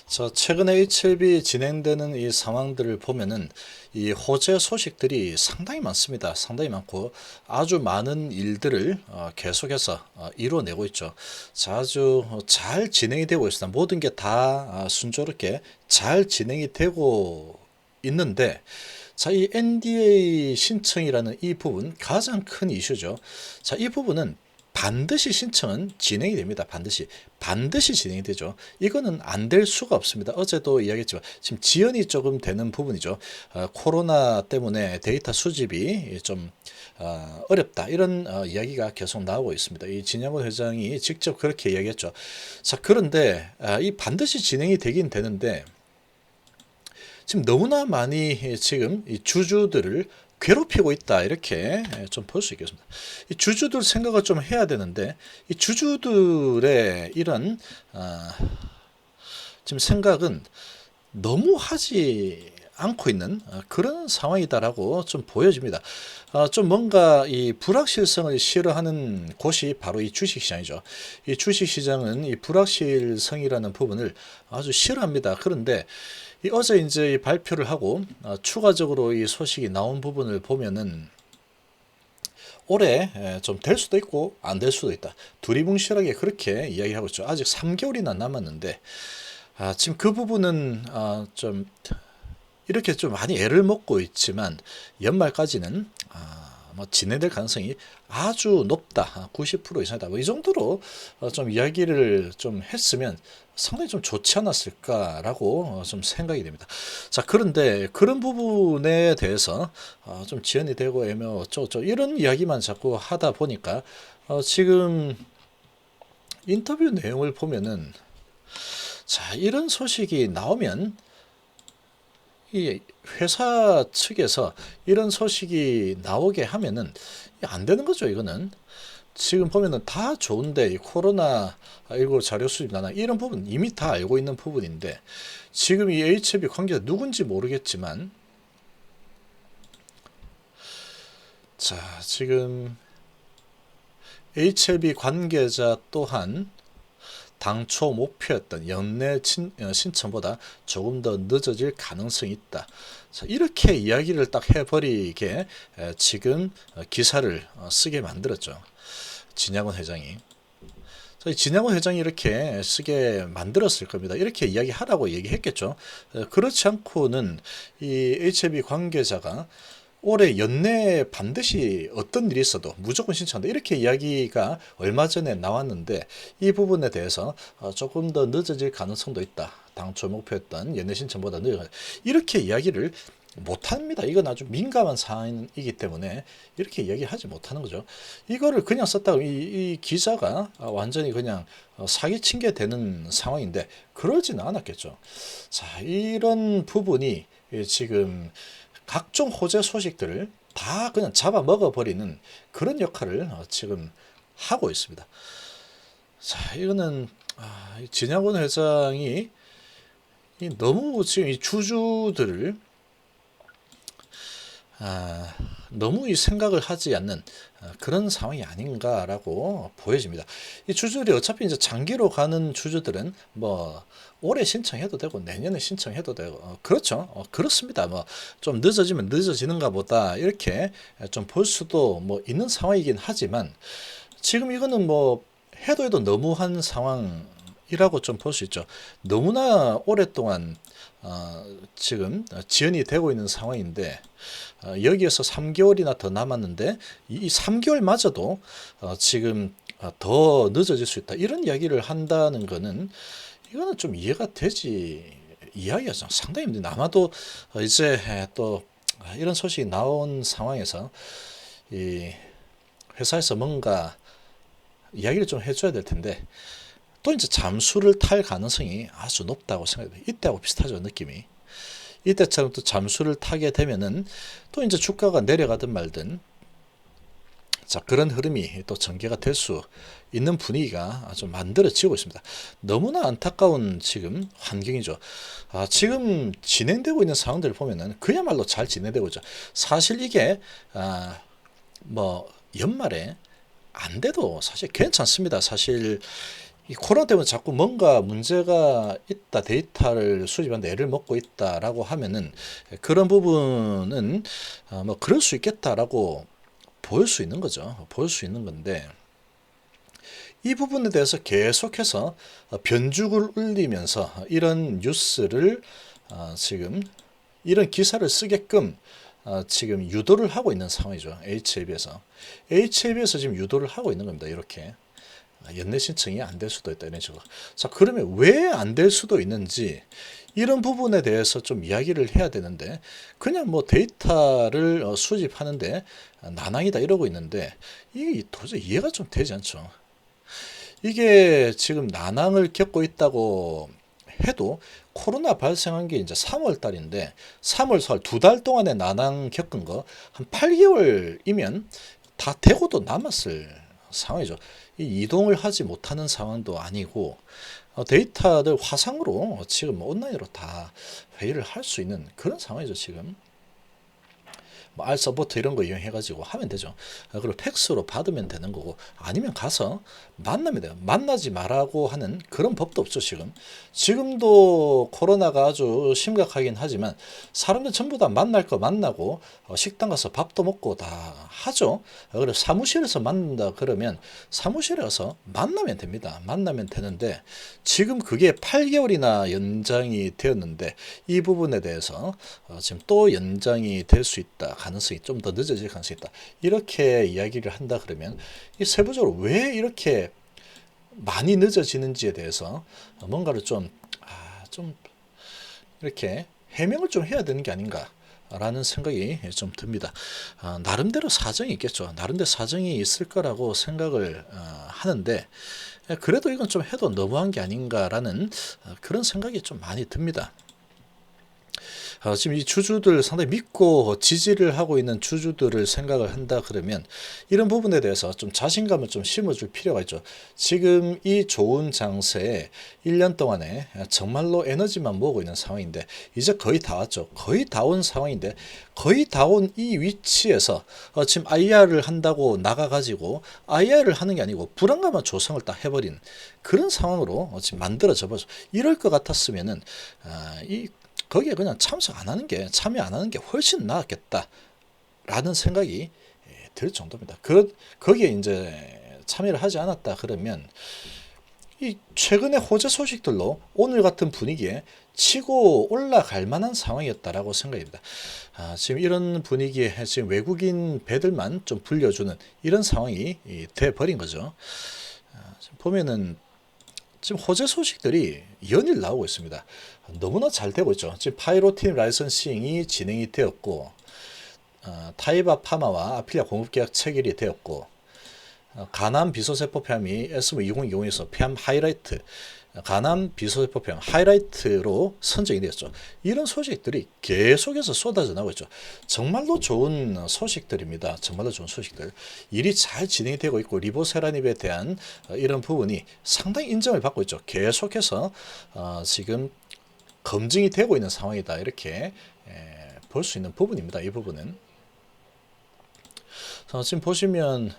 최근에 HLB 진행되는 이 상황들을 보면은 이 호재 소식들이 상당히 많습니다. 상당히 많고 아주 많은 일들을 계속해서 이루어내고 있죠. 아주 잘 진행이 되고 있습니다. 모든 게 다 순조롭게 잘 진행이 되고 있는데, 이 NDA 신청이라는 이 부분 가장 큰 이슈죠. 이 부분은 반드시 신청은 진행이 됩니다. 반드시 진행이 되죠. 이거는 안 될 수가 없습니다. 어제도 이야기했지만 지금 지연이 조금 되는 부분이죠. 코로나 때문에 데이터 수집이 좀 어렵다, 이런 이야기가 계속 나오고 있습니다. 이 진양호 회장이 직접 그렇게 이야기했죠. 그런데 이 반드시 진행이 되긴 되는데, 지금 너무나 많이 지금 이 주주들을 괴롭히고 있다, 이렇게 좀 볼 수 있겠습니다. 이 주주들 생각을 좀 해야 되는데, 이 주주들의 이런 지금 생각은 너무 하지 않고 있는 그런 상황이다라고 좀 보여집니다. 좀 뭔가 이 불확실성을 싫어하는 곳이 바로 이 주식시장이죠. 이 주식시장은 이 불확실성이라는 부분을 아주 싫어합니다. 그런데 어제 이제 발표를 하고 추가적으로 이 소식이 나온 부분을 보면은 올해 좀 될 수도 있고 안 될 수도 있다, 두리뭉실하게 그렇게 이야기하고 있죠. 아직 3개월이나 남았는데 지금 그 부분은 좀 이렇게 좀 많이 애를 먹고 있지만, 연말까지는 뭐 진행될 가능성이 아주 높다, 90% 이상이다, 뭐 이 정도로 좀 이야기를 좀 했으면 상당히 좀 좋지 않았을까라고 좀 생각이 됩니다. 그런데 그런 부분에 대해서 좀 지연이 되고 애매하고 어쩌고 이런 이야기만 자꾸 하다 보니까 지금 인터뷰 내용을 보면은, 이런 소식이 나오면 이 회사 측에서 이런 소식이 나오게 하면은 안 되는 거죠. 이거는 지금 보면은 다 좋은데, 이 코로나19 자료 수집 나나 이런 부분 이미 다 알고 있는 부분인데, 지금 이 HLB 관계자 누군지 모르겠지만, 지금 HLB 관계자 또한 당초 목표였던 연내 신청보다 조금 더 늦어질 가능성이 있다, 이렇게 이야기를 딱 해버리게 지금 기사를 쓰게 만들었죠. 진양원 회장이. 진양원 회장이 이렇게 쓰게 만들었을 겁니다. 이렇게 이야기하라고 얘기했겠죠. 그렇지 않고는 이 HLB 관계자가 올해 연내에 반드시 어떤 일이 있어도 무조건 신청한다, 이렇게 이야기가 얼마 전에 나왔는데, 이 부분에 대해서 조금 더 늦어질 가능성도 있다, 당초 목표했던 연내 신청보다 늦어질, 이렇게 이야기를 못합니다. 이건 아주 민감한 사안이기 때문에 이렇게 이야기하지 못하는 거죠. 이거를 그냥 썼다고 이 기자가 완전히 그냥 사기친 게 되는 상황인데, 그러지는 않았겠죠. 이런 부분이 지금 각종 호재 소식들을 다 그냥 잡아먹어버리는 그런 역할을 지금 하고 있습니다. 이거는 진양원 회장이 너무 지금 이 주주들을 너무 이 생각을 하지 않는 그런 상황이 아닌가라고 보여집니다. 이 주주들이 어차피 이제 장기로 가는 주주들은 뭐 올해 신청해도 되고 내년에 신청해도 되고 그렇죠. 그렇습니다. 뭐 좀 늦어지면 늦어지는가 보다, 이렇게 좀 볼 수도 뭐 있는 상황이긴 하지만, 지금 이거는 뭐 해도 너무한 상황이라고 좀 볼 수 있죠. 너무나 오랫동안 지금 지연이 되고 있는 상황인데, 여기에서 3개월이나 더 남았는데 이 3개월마저도 지금 더 늦어질 수 있다, 이런 이야기를 한다는 거는, 이거는 좀 이해가 되지, 이야기가 상당히 힘듭니다. 아마도 이제 또 이런 소식이 나온 상황에서 이 회사에서 뭔가 이야기를 좀 해줘야 될 텐데, 또 이제 잠수를 탈 가능성이 아주 높다고 생각해요. 이때하고 비슷하죠, 느낌이. 이때처럼 또 잠수를 타게 되면은 또 이제 주가가 내려가든 말든, 그런 흐름이 또 전개가 될 수 있는 분위기가 좀 만들어지고 있습니다. 너무나 안타까운 지금 환경이죠. 지금 진행되고 있는 상황들을 보면은 그야말로 잘 진행되고 있죠. 사실 이게 뭐 연말에 안 돼도 사실 괜찮습니다. 사실 이 코로나 때문에 자꾸 뭔가 문제가 있다, 데이터를 수집하는데 애를 먹고 있다라고 하면은 그런 부분은 뭐 그럴 수 있겠다라고 보일 수 있는 거죠. 보일 수 있는 건데 이 부분에 대해서 계속해서 변죽을 울리면서 이런 뉴스를 지금 이런 기사를 쓰게끔 지금 유도를 하고 있는 상황이죠. HAB에서 지금 유도를 하고 있는 겁니다. 이렇게 연내 신청이 안 될 수도 있다 이런 식으로. 자, 그러면 왜 안 될 수도 있는지 이런 부분에 대해서 좀 이야기를 해야 되는데 그냥 뭐 데이터를 수집하는데 난항이다 이러고 있는데 이게 도저히 이해가 좀 되지 않죠. 이게 지금 난항을 겪고 있다고 해도 코로나 발생한 게 이제 3월 달인데 3월, 4월 2달 동안에 난항 겪은 거 한 8개월이면 다 되고도 남았을 상황이죠. 이동을 하지 못하는 상황도 아니고 데이터들 화상으로 지금 온라인으로 다 회의를 할 수 있는 그런 상황이죠 지금. 뭐 알서버트 이런 거 이용해가지고 하면 되죠. 그리고 팩스로 받으면 되는 거고 아니면 가서 만나면 돼요. 만나지 말라고 하는 그런 법도 없죠 지금. 지금도 코로나가 아주 심각하긴 하지만 사람들 전부 다 만날 거 만나고 식당 가서 밥도 먹고 다 하죠. 그래서 사무실에서 만난다 그러면 사무실에 가서 만나면 됩니다. 만나면 되는데 지금 그게 8개월이나 연장이 되었는데 이 부분에 대해서 지금 또 연장이 될 수 있다. 가능성이 좀 더 늦어질 가능성이 있다. 이렇게 이야기를 한다 그러면 이 세부적으로 왜 이렇게 많이 늦어지는지에 대해서 뭔가를 좀 이렇게 해명을 좀 해야 되는 게 아닌가. 라는 생각이 좀 듭니다. 나름대로 사정이 있겠죠. 나름대로 사정이 있을 거라고 생각을 하는데 그래도 이건 좀 해도 너무한 게 아닌가라는 그런 생각이 좀 많이 듭니다. 지금 이 주주들 상당히 믿고 지지를 하고 있는 주주들을 생각을 한다 그러면 이런 부분에 대해서 좀 자신감을 좀 심어줄 필요가 있죠. 지금 이 좋은 장세에 1년 동안에 정말로 에너지만 모으고 있는 상황인데 이제 거의 다 왔죠. 거의 다 온 상황인데 거의 다 온 이 위치에서 지금 IR을 한다고 나가가지고 IR을 하는 게 아니고 불안감한 조성을 딱 해버린 그런 상황으로 지금 만들어져 버죠. 이럴 것 같았으면은 거기에 그냥 참여 안 하는 게 훨씬 나았겠다라는 생각이 들 정도입니다. 거기에 이제 참여를 하지 않았다 그러면 이 최근의 호재 소식들로 오늘 같은 분위기에 치고 올라갈 만한 상황이었다라고 생각합니다. 지금 이런 분위기에 지금 외국인 배들만 좀 불려주는 이런 상황이 돼 버린 거죠. 지금 보면은 지금 호재 소식들이 연일 나오고 있습니다. 너무나 잘 되고 있죠. 지금 파이로틴 라이선싱이 진행이 되었고 타이바 파마와 아필리아 공급계약 체결이 되었고 간암 비소세포폐암이 에스모 2020에서 폐암 하이라이트 간암 비소세포폐암 하이라이트로 선정이 되었죠. 이런 소식들이 계속해서 쏟아져 나오고 있죠. 정말로 좋은 소식들입니다. 정말로 좋은 소식들. 일이 잘 진행이 되고 있고 리보세라닙에 대한 이런 부분이 상당히 인정을 받고 있죠. 계속해서 지금 검증이 되고 있는 상황이다. 이렇게 볼 수 있는 부분입니다. 이 부분은. 지금 보시면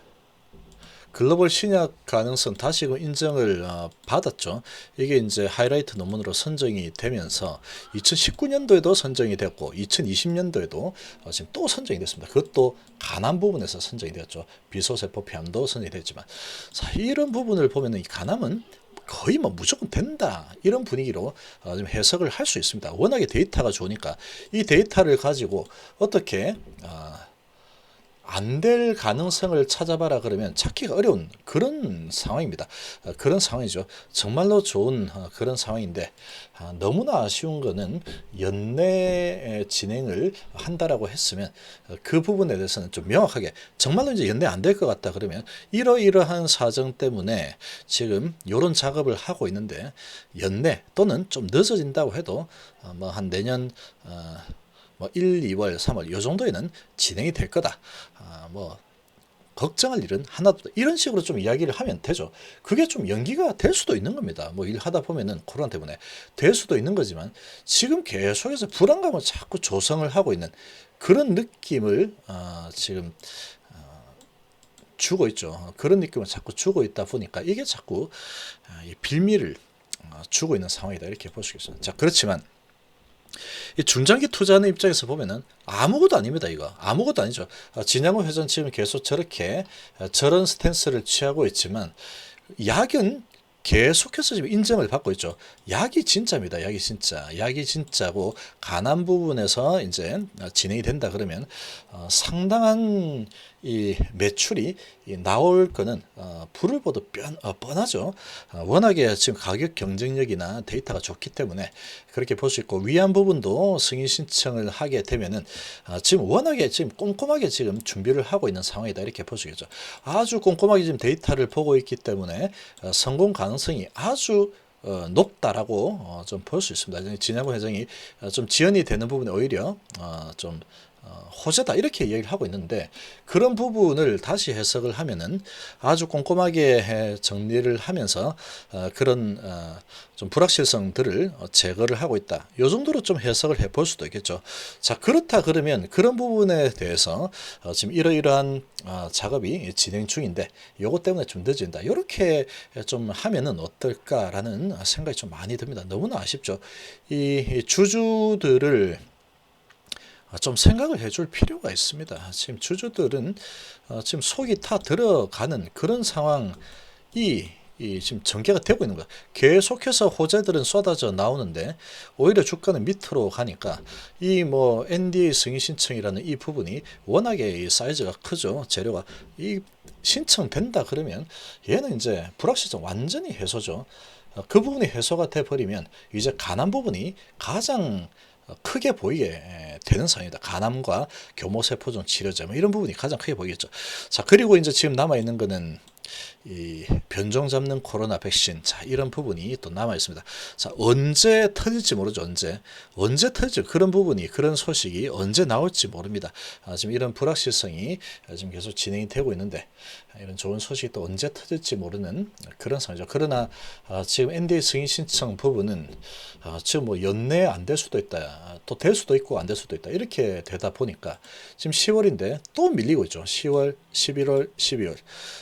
글로벌 신약 가능성 다시금 인정을 받았죠. 이게 이제 하이라이트 논문으로 선정이 되면서 2019년도에도 선정이 됐고 2020년도에도 지금 또 선정이 됐습니다. 그것도 간암 부분에서 선정이 되었죠. 비소세포 폐암도 선정이 됐지만 자, 이런 부분을 보면 이 간암은 거의 뭐 무조건 된다 이런 분위기로 좀 해석을 할 수 있습니다. 워낙에 데이터가 좋으니까 이 데이터를 가지고 어떻게 안 될 가능성을 찾아봐라 그러면 찾기가 어려운 그런 상황입니다. 그런 상황이죠. 정말로 좋은 그런 상황인데 너무나 아쉬운 거는 연내 진행을 한다라고 했으면 그 부분에 대해서는 좀 명확하게 정말로 이제 연내 안 될 것 같다 그러면 이러이러한 사정 때문에 지금 이런 작업을 하고 있는데 연내 또는 좀 늦어진다고 해도 뭐 한 내년 뭐 1, 2월, 3월 요 정도에는 진행이 될 거다. 뭐 걱정할 일은 하나도 없다. 이런 식으로 좀 이야기를 하면 되죠. 그게 좀 연기가 될 수도 있는 겁니다. 뭐 일하다 보면은 코로나 때문에 될 수도 있는 거지만 지금 계속해서 불안감을 자꾸 조성을 하고 있는 그런 느낌을 지금 주고 있죠. 그런 느낌을 자꾸 주고 있다 보니까 이게 자꾸 이 빌미를 주고 있는 상황이다 이렇게 볼 수 있습니다. 자, 그렇지만 이 중장기 투자하는 입장에서 보면은 아무것도 아닙니다. 이거 아무것도 아니죠. 진양호 회장 지금 계속 저렇게 저런 스탠스를 취하고 있지만 약은 계속해서 지금 인정을 받고 있죠. 약이 진짜입니다. 약이 진짜. 약이 진짜고 간암 부분에서 이제 진행이 된다 그러면 상당한 이 매출이 나올 거는 불을 보듯 뻔하죠. 워낙에 지금 가격 경쟁력이나 데이터가 좋기 때문에 그렇게 볼 수 있고 위안 부분도 승인 신청을 하게 되면은 지금 워낙에 지금 꼼꼼하게 지금 준비를 하고 있는 상황이다 이렇게 볼 수 있죠. 아주 꼼꼼하게 지금 데이터를 보고 있기 때문에 성공 가능성이 아주 높다라고 좀 볼 수 있습니다. 진양호 회장이 좀 지연이 되는 부분에 오히려 좀 호재다 이렇게 얘기를 하고 있는데 그런 부분을 다시 해석을 하면은 아주 꼼꼼하게 정리를 하면서 그런 좀 불확실성들을 제거를 하고 있다. 이 정도로 좀 해석을 해볼 수도 있겠죠. 자, 그렇다 그러면 그런 부분에 대해서 지금 이러이러한 작업이 진행 중인데 요것 때문에 좀 늦어진다. 이렇게 좀 하면은 어떨까라는 생각이 좀 많이 듭니다. 너무나 아쉽죠. 이 주주들을 좀 생각을 해줄 필요가 있습니다. 지금 주주들은 지금 속이 타 들어가는 그런 상황이 지금 전개가 되고 있는 거야. 계속해서 호재들은 쏟아져 나오는데 오히려 주가는 밑으로 가니까 이 뭐 NDA 승인 신청이라는 이 부분이 워낙에 이 사이즈가 크죠. 재료가 이 신청된다 그러면 얘는 이제 불확실성 완전히 해소죠. 그 부분이 해소가 돼 버리면 이제 간한 부분이 가장 크게 보이게 되는 상황이다. 간암과 교모세포종 치료제 뭐 이런 부분이 가장 크게 보이겠죠. 자, 그리고 이제 지금 남아 있는 거는 이 변종 잡는 코로나 백신, 자 이런 부분이 또 남아 있습니다. 자, 언제 터질지 모르죠. 언제 터질지 그런 부분이 그런 소식이 언제 나올지 모릅니다. 지금 이런 불확실성이 지금 계속 진행이 되고 있는데 이런 좋은 소식이 또 언제 터질지 모르는 그런 상황이죠. 그러나 지금 NDA 승인 신청 부분은 지금 뭐 연내 안 될 수도 있다, 또 될 수도 있고 안 될 수도 있다 이렇게 되다 보니까 지금 10월인데 또 밀리고 있죠. 10월, 11월, 12월.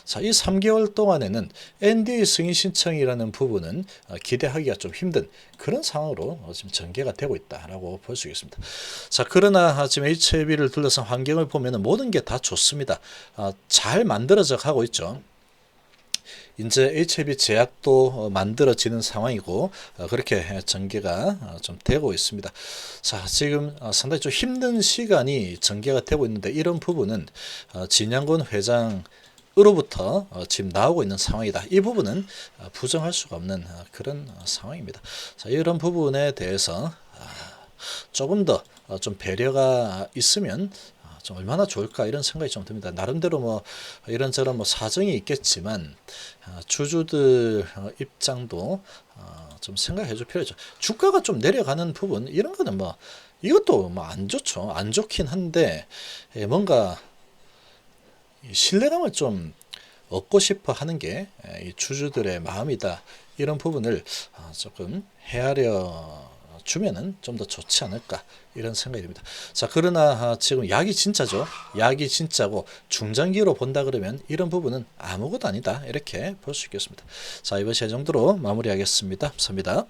자, 이 3개월 동안에는 NDA 승인 신청이라는 부분은 기대하기가 좀 힘든 그런 상황으로 지금 전개가 되고 있다라고 볼 수 있습니다. 자, 그러나 지금 HIV를 둘러싼 환경을 보면 모든 게 다 좋습니다. 잘 만들어져 가고 있죠. 이제 HIV 제약도 만들어지는 상황이고 그렇게 전개가 좀 되고 있습니다. 자, 지금 상당히 좀 힘든 시간이 전개가 되고 있는데 이런 부분은 진양권 회장 으로부터 지금 나오고 있는 상황이다. 이 부분은 부정할 수가 없는 그런 상황입니다. 자, 이런 부분에 대해서 조금 더 좀 배려가 있으면 좀 얼마나 좋을까 이런 생각이 좀 듭니다. 나름대로 뭐 이런저런 뭐 사정이 있겠지만 주주들 입장도 좀 생각해 줄 필요죠. 주가가 좀 내려가는 부분 이런 거는 뭐 이것도 뭐 안 좋죠. 안 좋긴 한데 뭔가 신뢰감을 좀 얻고 싶어 하는 게 이 주주들의 마음이다. 이런 부분을 조금 헤아려 주면은 좀 더 좋지 않을까 이런 생각이 듭니다. 자, 그러나 지금 약이 진짜죠. 약이 진짜고 중장기로 본다 그러면 이런 부분은 아무것도 아니다 이렇게 볼 수 있겠습니다. 자, 이번 시간 정도로 마무리하겠습니다. 감사합니다.